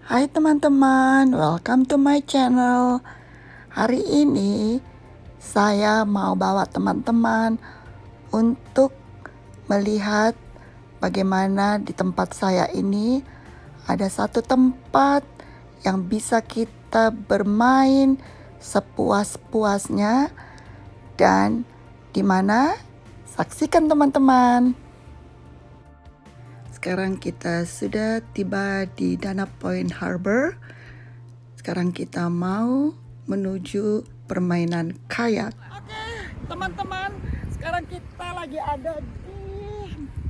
Hai teman-teman, welcome to my channel. Hari ini saya mau bawa teman-teman untuk melihat bagaimana di tempat saya ini ada satu tempat yang bisa kita bermain sepuas-puasnya dan di mana? Saksikan teman-teman. Sekarang kita sudah tiba di Dana Point Harbor. Sekarang kita mau menuju permainan kayak. Oke, teman-teman, sekarang kita lagi ada di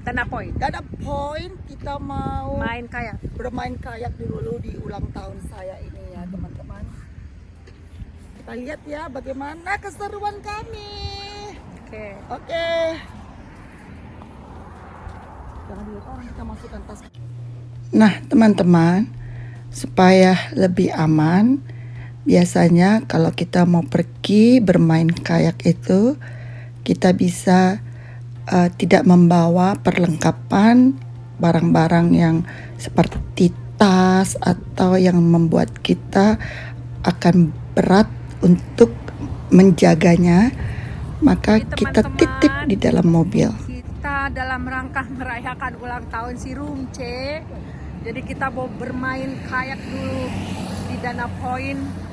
Dana Point. Dana Point. Kita mau Main kayak. bermain kayak dulu di ulang tahun saya ini ya, teman-teman. Kita lihat ya bagaimana keseruan kami. Oke. Jangan lupa kita masukkan tas. Nah, teman-teman, supaya lebih aman, biasanya kalau kita mau pergi bermain kayak itu, kita bisa tidak membawa perlengkapan barang-barang yang seperti tas atau yang membuat kita akan berat untuk menjaganya, maka kita titip di dalam mobil. Kita dalam rangka merayakan ulang tahun si Rumce, jadi kita mau bermain kayak dulu di Dana Point.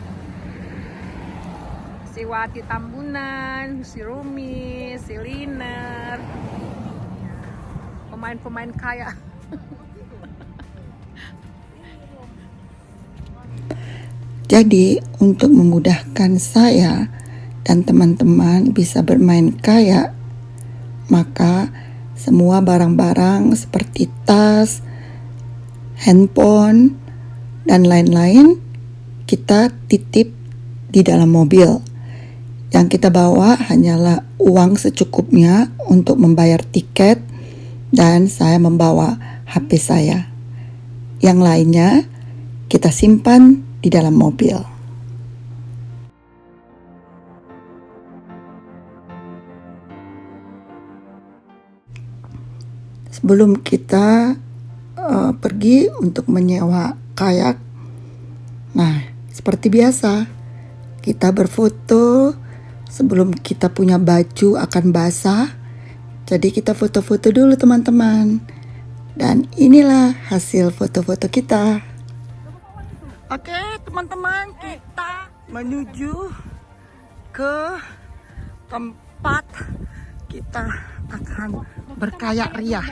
Si Wati Tambunan, si Rumi, si Liner, pemain-pemain kayak. Jadi untuk memudahkan saya dan teman-teman bisa bermain kayak, maka semua barang-barang seperti tas, handphone, dan lain-lain kita titip di dalam mobil. Yang kita bawa hanyalah uang secukupnya untuk membayar tiket, dan saya membawa HP saya. Yang lainnya kita simpan di dalam mobil. Sebelum kita pergi untuk menyewa kayak, nah seperti biasa kita berfoto sebelum kita punya baju akan basah. Jadi kita foto-foto dulu teman-teman. Dan inilah hasil foto-foto kita. Oke teman-teman, kita menuju ke tempat kita akan berkayak ria.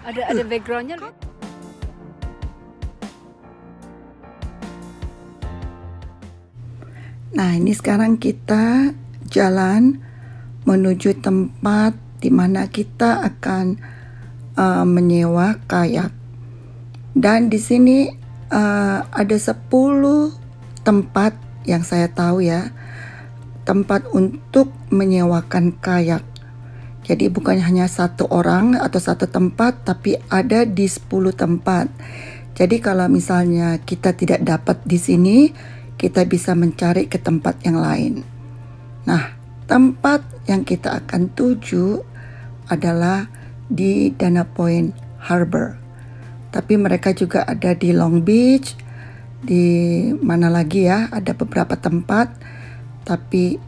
Ada backgroundnya. Nah, ini sekarang kita jalan menuju tempat di mana kita akan menyewa kayak. Dan di sini ada 10 tempat yang saya tahu ya, tempat untuk menyewakan kayak. Jadi bukan hanya satu orang atau satu tempat, tapi ada di 10 tempat. Jadi kalau misalnya kita tidak dapat di sini, kita bisa mencari ke tempat yang lain. Nah, tempat yang kita akan tuju adalah di Dana Point Harbor. Tapi mereka juga ada di Long Beach, di mana lagi ya, ada beberapa tempat. Tapi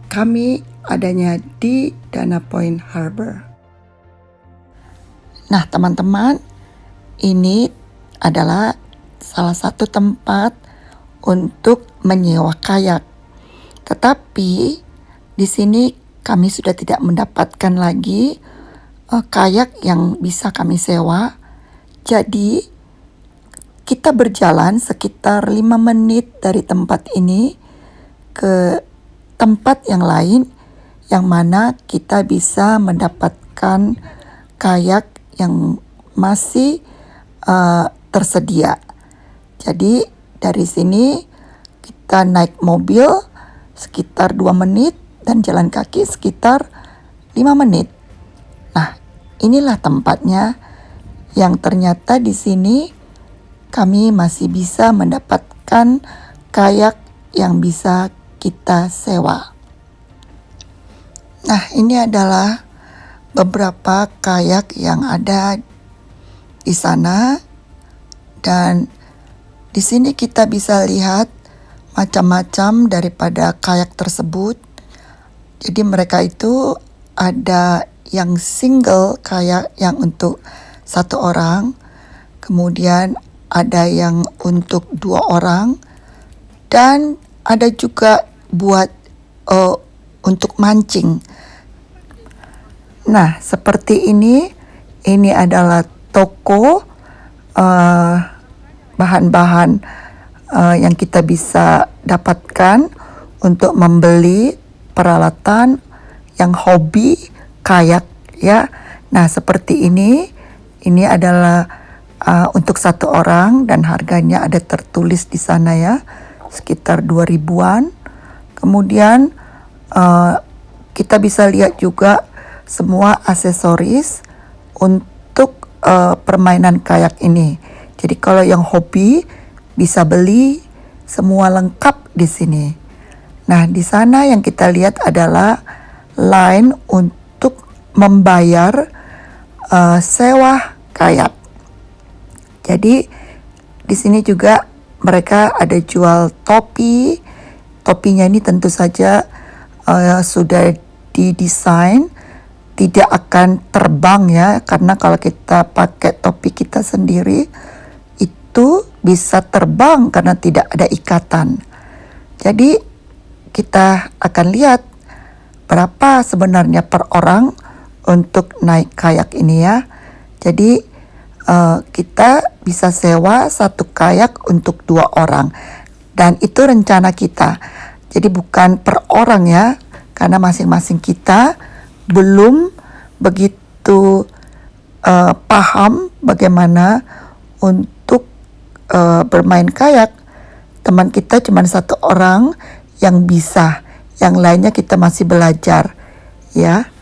kami adanya di Dana Point Harbor. Nah, teman-teman, ini adalah salah satu tempat untuk menyewa kayak. Tetapi di sini kami sudah tidak mendapatkan lagi kayak yang bisa kami sewa. Jadi kita berjalan sekitar 5 menit dari tempat ini ke tempat yang lain, yang mana kita bisa mendapatkan kayak yang masih tersedia. Jadi dari sini kita naik mobil sekitar 2 menit dan jalan kaki sekitar 5 menit. Nah, inilah tempatnya yang ternyata di sini kami masih bisa mendapatkan kayak yang bisa kita sewa. Nah, ini adalah beberapa kayak yang ada di sana, dan di sini kita bisa lihat macam-macam daripada kayak tersebut. Jadi mereka itu ada yang single, kayak yang untuk satu orang, kemudian ada yang untuk 2 orang, dan ada juga buat untuk mancing. Nah, seperti ini adalah toko bahan-bahan yang kita bisa dapatkan untuk membeli peralatan yang hobi kayak ya. Nah, seperti ini adalah untuk satu orang dan harganya ada tertulis di sana ya, sekitar 2000-an. Kemudian kita bisa lihat juga semua aksesoris untuk permainan kayak ini. Jadi kalau yang hobi bisa beli semua lengkap di sini. Nah, di sana yang kita lihat adalah line untuk membayar sewa kayak. Jadi di sini juga mereka ada jual topi. Topinya ini tentu saja sudah didesain tidak akan terbang ya, karena kalau kita pakai topi kita sendiri itu bisa terbang karena tidak ada ikatan. Jadi kita akan lihat berapa sebenarnya per orang untuk naik kayak ini ya. Jadi kita bisa sewa satu kayak untuk 2 orang, dan itu rencana kita. Jadi bukan per orang ya, karena masing-masing kita belum begitu paham bagaimana untuk bermain kayak. Teman kita cuma 1 orang yang bisa, yang lainnya kita masih belajar ya.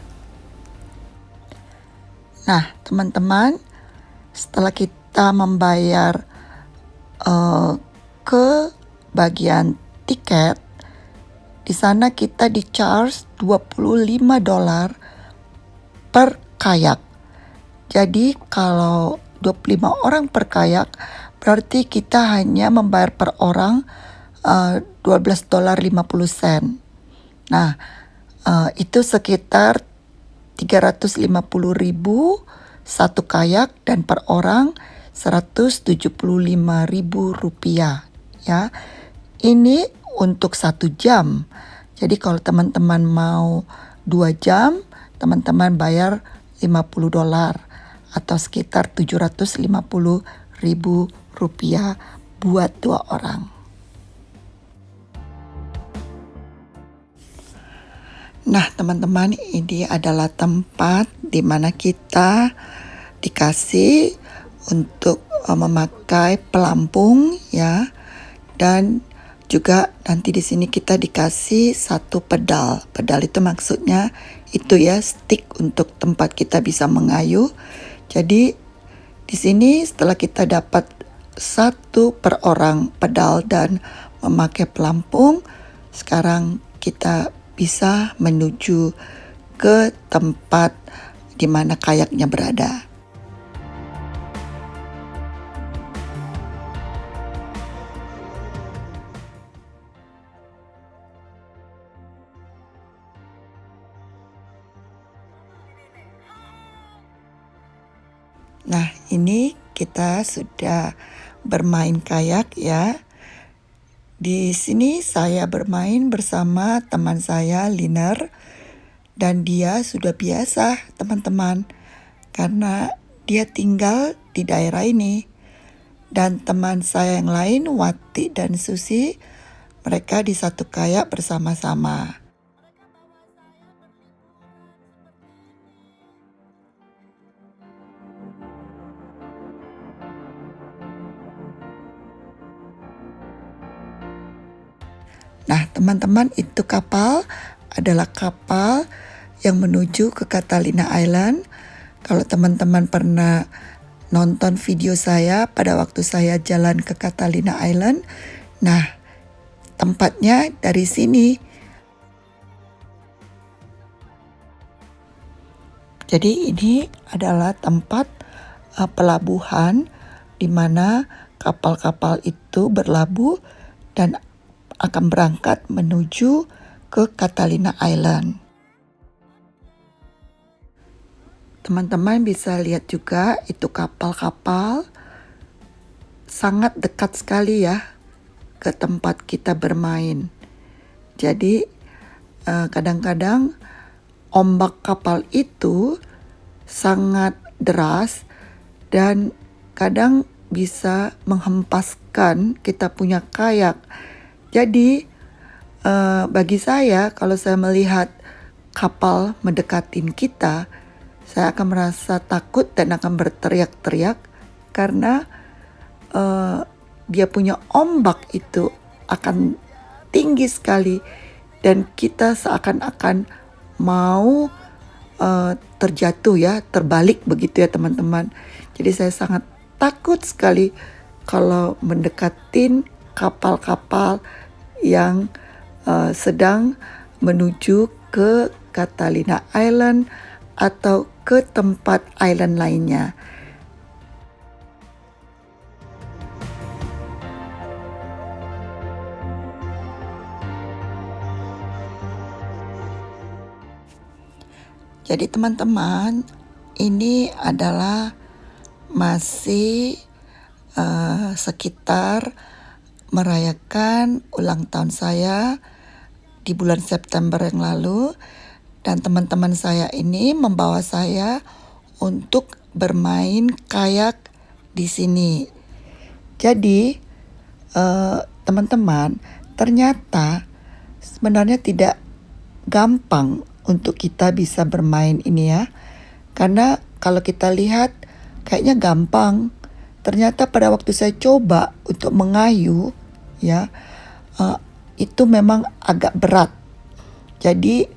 Nah, teman-teman, setelah kita membayar ke bagian tiket, di sana kita di-charge $25 per kayak. Jadi kalau 25 orang per kayak, berarti kita hanya membayar per orang $12.50. Nah, itu sekitar 350.000 satu kayak, dan per orang Rp175.000 ya. Ini untuk 1 jam. Jadi kalau teman-teman mau 2 jam, teman-teman bayar $50 atau sekitar Rp750.000 buat 2 orang. Nah, teman-teman, ini adalah tempat di mana kita dikasih untuk memakai pelampung ya, dan juga nanti di sini kita dikasih 1 pedal. Pedal itu maksudnya itu ya, stick untuk tempat kita bisa mengayuh. Jadi di sini setelah kita dapat 1 per orang pedal dan memakai pelampung, sekarang kita bisa menuju ke tempat di mana kayaknya berada. Nah, ini kita sudah bermain kayak ya. Di sini saya bermain bersama teman saya, Liner, dan dia sudah biasa, teman-teman, karena dia tinggal di daerah ini. Dan teman saya yang lain, Wati dan Susi, mereka di satu kayak bersama-sama. Nah, teman-teman, itu kapal adalah kapal yang menuju ke Catalina Island. Kalau teman-teman pernah nonton video saya pada waktu saya jalan ke Catalina Island, nah tempatnya dari sini. Jadi ini adalah tempat pelabuhan di mana kapal-kapal itu berlabuh dan akan berangkat menuju ke Catalina Island. Teman-teman bisa lihat juga itu kapal-kapal sangat dekat sekali ya ke tempat kita bermain. Jadi kadang-kadang ombak kapal itu sangat deras dan kadang bisa menghempaskan kita punya kayak. Jadi bagi saya kalau saya melihat kapal mendekatin kita, saya akan merasa takut dan akan berteriak-teriak karena dia punya ombak itu akan tinggi sekali dan kita seakan-akan mau terjatuh ya, terbalik begitu ya teman-teman. Jadi saya sangat takut sekali kalau mendekatin kapal-kapal yang sedang menuju ke Catalina Island atau ke tempat island lainnya. Jadi teman-teman, ini adalah masih sekitar merayakan ulang tahun saya di bulan September yang lalu, dan teman-teman saya ini membawa saya untuk bermain kayak di sini. Jadi teman-teman, ternyata sebenarnya tidak gampang untuk kita bisa bermain ini ya. Karena kalau kita lihat kayaknya gampang. Ternyata pada waktu saya coba untuk mengayuh ya, itu memang agak berat. Jadi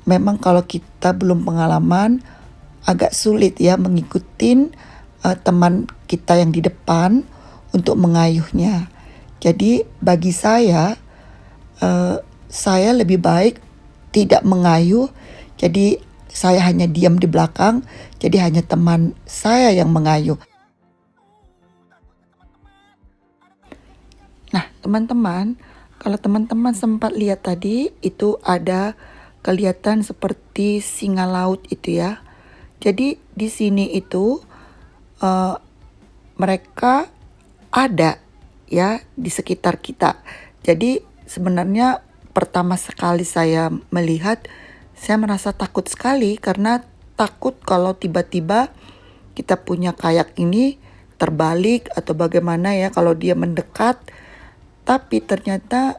memang kalau kita belum pengalaman agak sulit ya mengikutin teman kita yang di depan untuk mengayuhnya. Jadi bagi saya lebih baik tidak mengayuh, jadi saya hanya diam di belakang, jadi hanya teman saya yang mengayuh. Nah teman-teman, kalau teman-teman sempat lihat tadi, itu ada kelihatan seperti singa laut itu ya. Jadi di sini itu mereka ada ya di sekitar kita. Jadi sebenarnya pertama sekali saya melihat, saya merasa takut sekali karena takut kalau tiba-tiba kita punya kayak ini terbalik atau bagaimana ya kalau dia mendekat. Tapi ternyata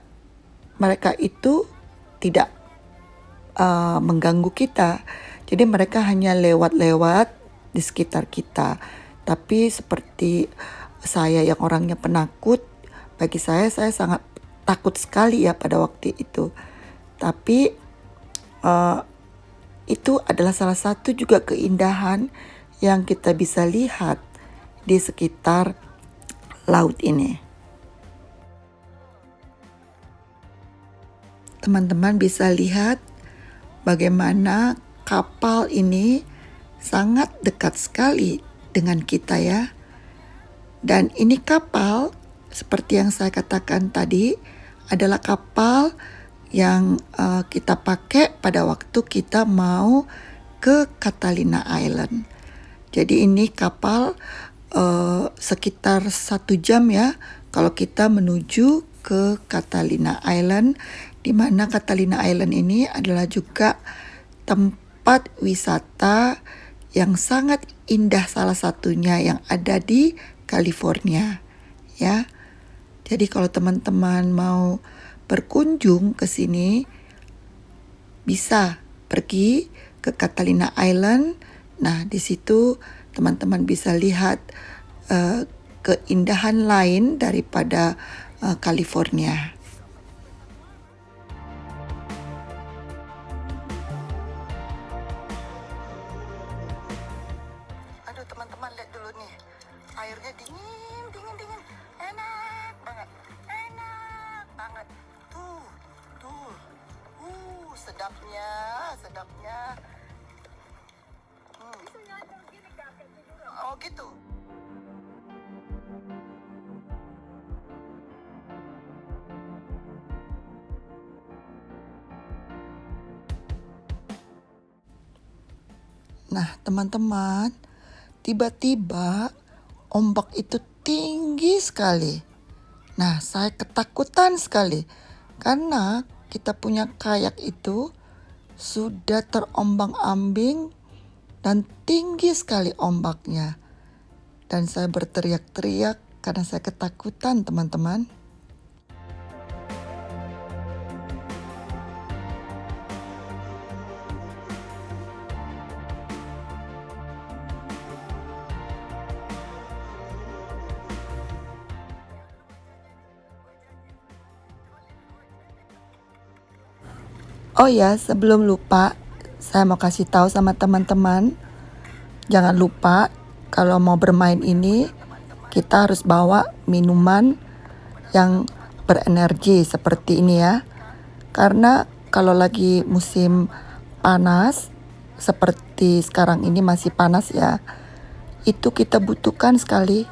mereka itu tidak mengganggu kita. Jadi mereka hanya lewat-lewat di sekitar kita. Tapi seperti saya yang orangnya penakut, bagi saya sangat takut sekali ya pada waktu itu. Tapi itu adalah salah satu juga keindahan yang kita bisa lihat di sekitar laut ini. Teman-teman bisa lihat bagaimana kapal ini sangat dekat sekali dengan kita ya. Dan ini kapal seperti yang saya katakan tadi adalah kapal yang kita pakai pada waktu kita mau ke Catalina Island. Jadi ini kapal sekitar 1 jam ya kalau kita menuju ke Catalina Island, di mana Catalina Island ini adalah juga tempat wisata yang sangat indah, salah satunya yang ada di California ya. Jadi kalau teman-teman mau berkunjung ke sini, bisa pergi ke Catalina Island. Nah, di situ teman-teman bisa lihat keindahan lain daripada California. sedapnya, sedapnya. Oh gitu. Nah, teman-teman, tiba-tiba ombak itu tinggi sekali. Nah, saya ketakutan sekali karena kita punya kayak itu sudah terombang-ambing dan tinggi sekali ombaknya. Dan saya berteriak-teriak karena saya ketakutan, teman-teman. Oh ya, sebelum lupa, saya mau kasih tahu sama teman-teman, jangan lupa kalau mau bermain ini, kita harus bawa minuman yang berenergi seperti ini ya. Karena kalau lagi musim panas, seperti sekarang ini masih panas ya, itu kita butuhkan sekali.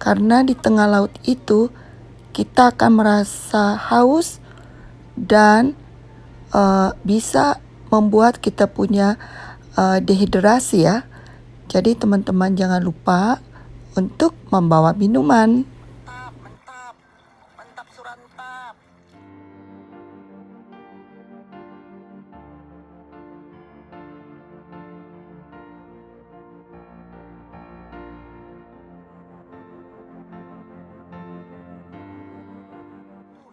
Karena di tengah laut itu, kita akan merasa haus dan bisa membuat kita punya dehidrasi ya. Jadi teman-teman jangan lupa untuk membawa minuman. Mantap, mantap surantap.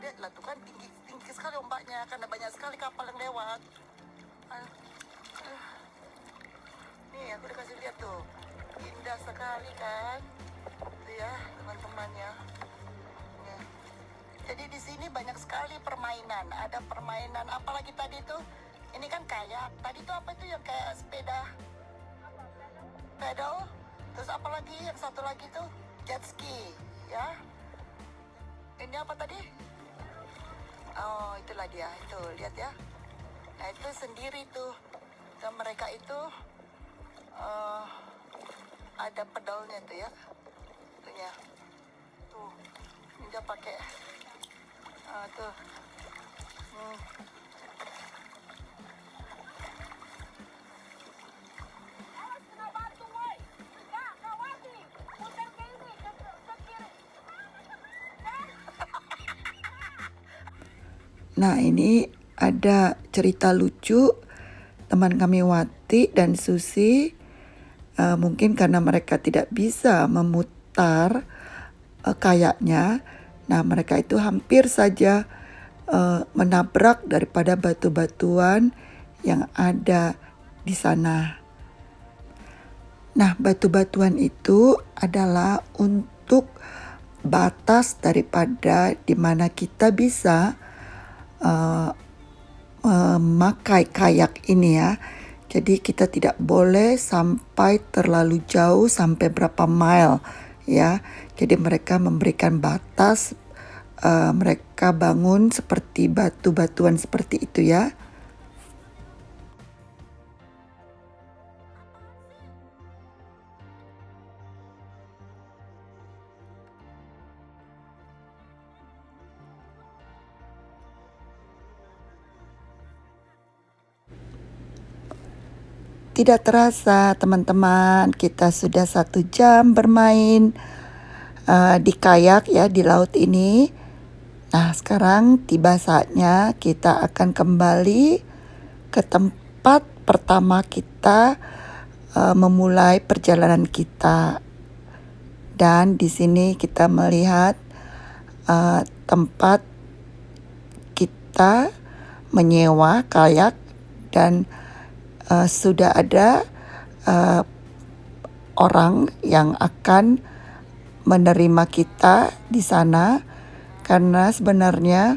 Lihatlah tuh kan tinggi sekali ombaknya karena banyak sekali kapal yang lewat. Nih aku udah kasih lihat tuh, indah sekali kan, tuh ya teman-teman ya. Nih. Jadi di sini banyak sekali permainan. Ada permainan apalagi tadi tuh, ini kan kayak tadi tuh apa itu yang kayak sepeda, pedal. Terus apalagi yang satu lagi tuh jet ski ya. Ini apa tadi? Oh itulah dia, itu lihat ya. Nah itu sendiri tuh, dan mereka itu ada pedalnya tuh ya, tuh ya, tuh ini dia pakai tuh. Nah ini ada cerita lucu teman kami Wati dan Susi, mungkin karena mereka tidak bisa memutar kayaknya. Nah mereka itu hampir saja menabrak daripada batu-batuan yang ada di sana. Nah batu-batuan itu adalah untuk batas daripada di mana kita bisa memakai kayak ini ya. Jadi kita tidak boleh sampai terlalu jauh, sampai berapa mile ya. Jadi mereka memberikan batas, mereka bangun seperti batu-batuan seperti itu ya. Tidak terasa teman-teman, kita sudah 1 jam bermain di kayak ya di laut ini. Nah sekarang tiba saatnya kita akan kembali ke tempat pertama kita memulai perjalanan kita. Dan di sini kita melihat tempat kita menyewa kayak dan sudah ada orang yang akan menerima kita di sana, karena sebenarnya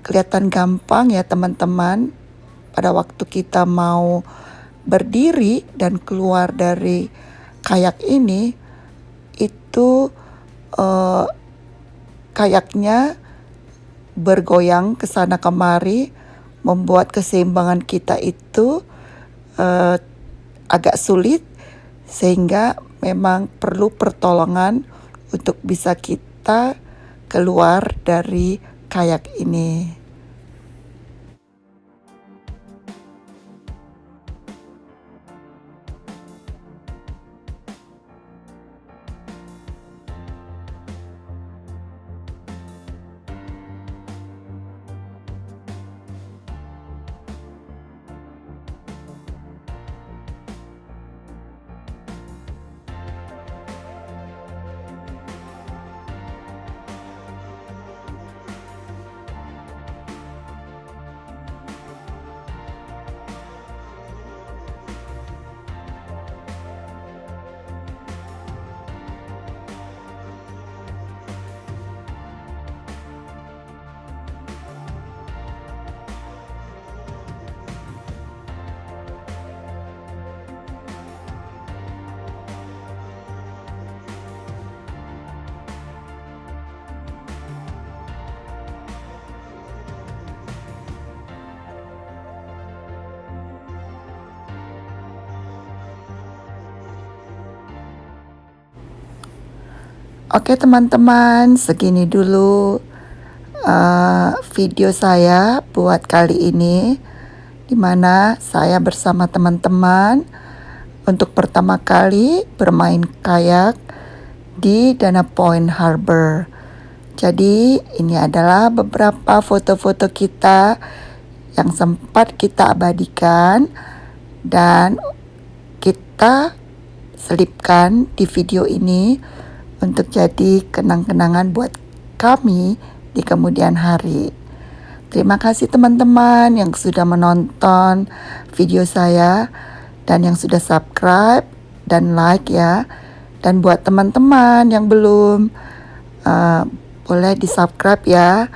kelihatan gampang ya teman-teman. Pada waktu kita mau berdiri dan keluar dari kayak ini, itu kayaknya bergoyang ke sana kemari, membuat keseimbangan kita itu agak sulit, sehingga memang perlu pertolongan untuk bisa kita keluar dari kayak ini. Oke teman-teman, segini dulu video saya buat kali ini, dimana saya bersama teman-teman untuk pertama kali bermain kayak di Dana Point Harbor. Jadi ini adalah beberapa foto-foto kita yang sempat kita abadikan dan kita selipkan di video ini untuk jadi kenang-kenangan buat kami di kemudian hari. Terima kasih teman-teman yang sudah menonton video saya dan yang sudah subscribe dan like ya. Dan buat teman-teman yang belum, boleh di subscribe ya.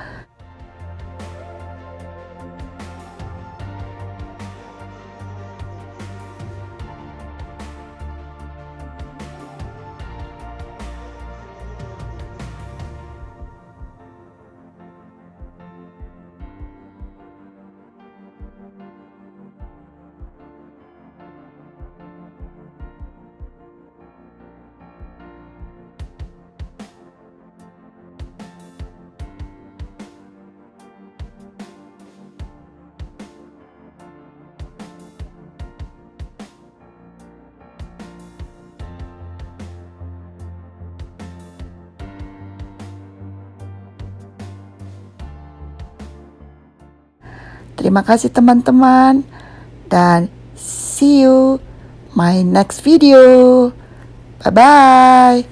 Terima kasih teman-teman, dan see you my next video. Bye-bye.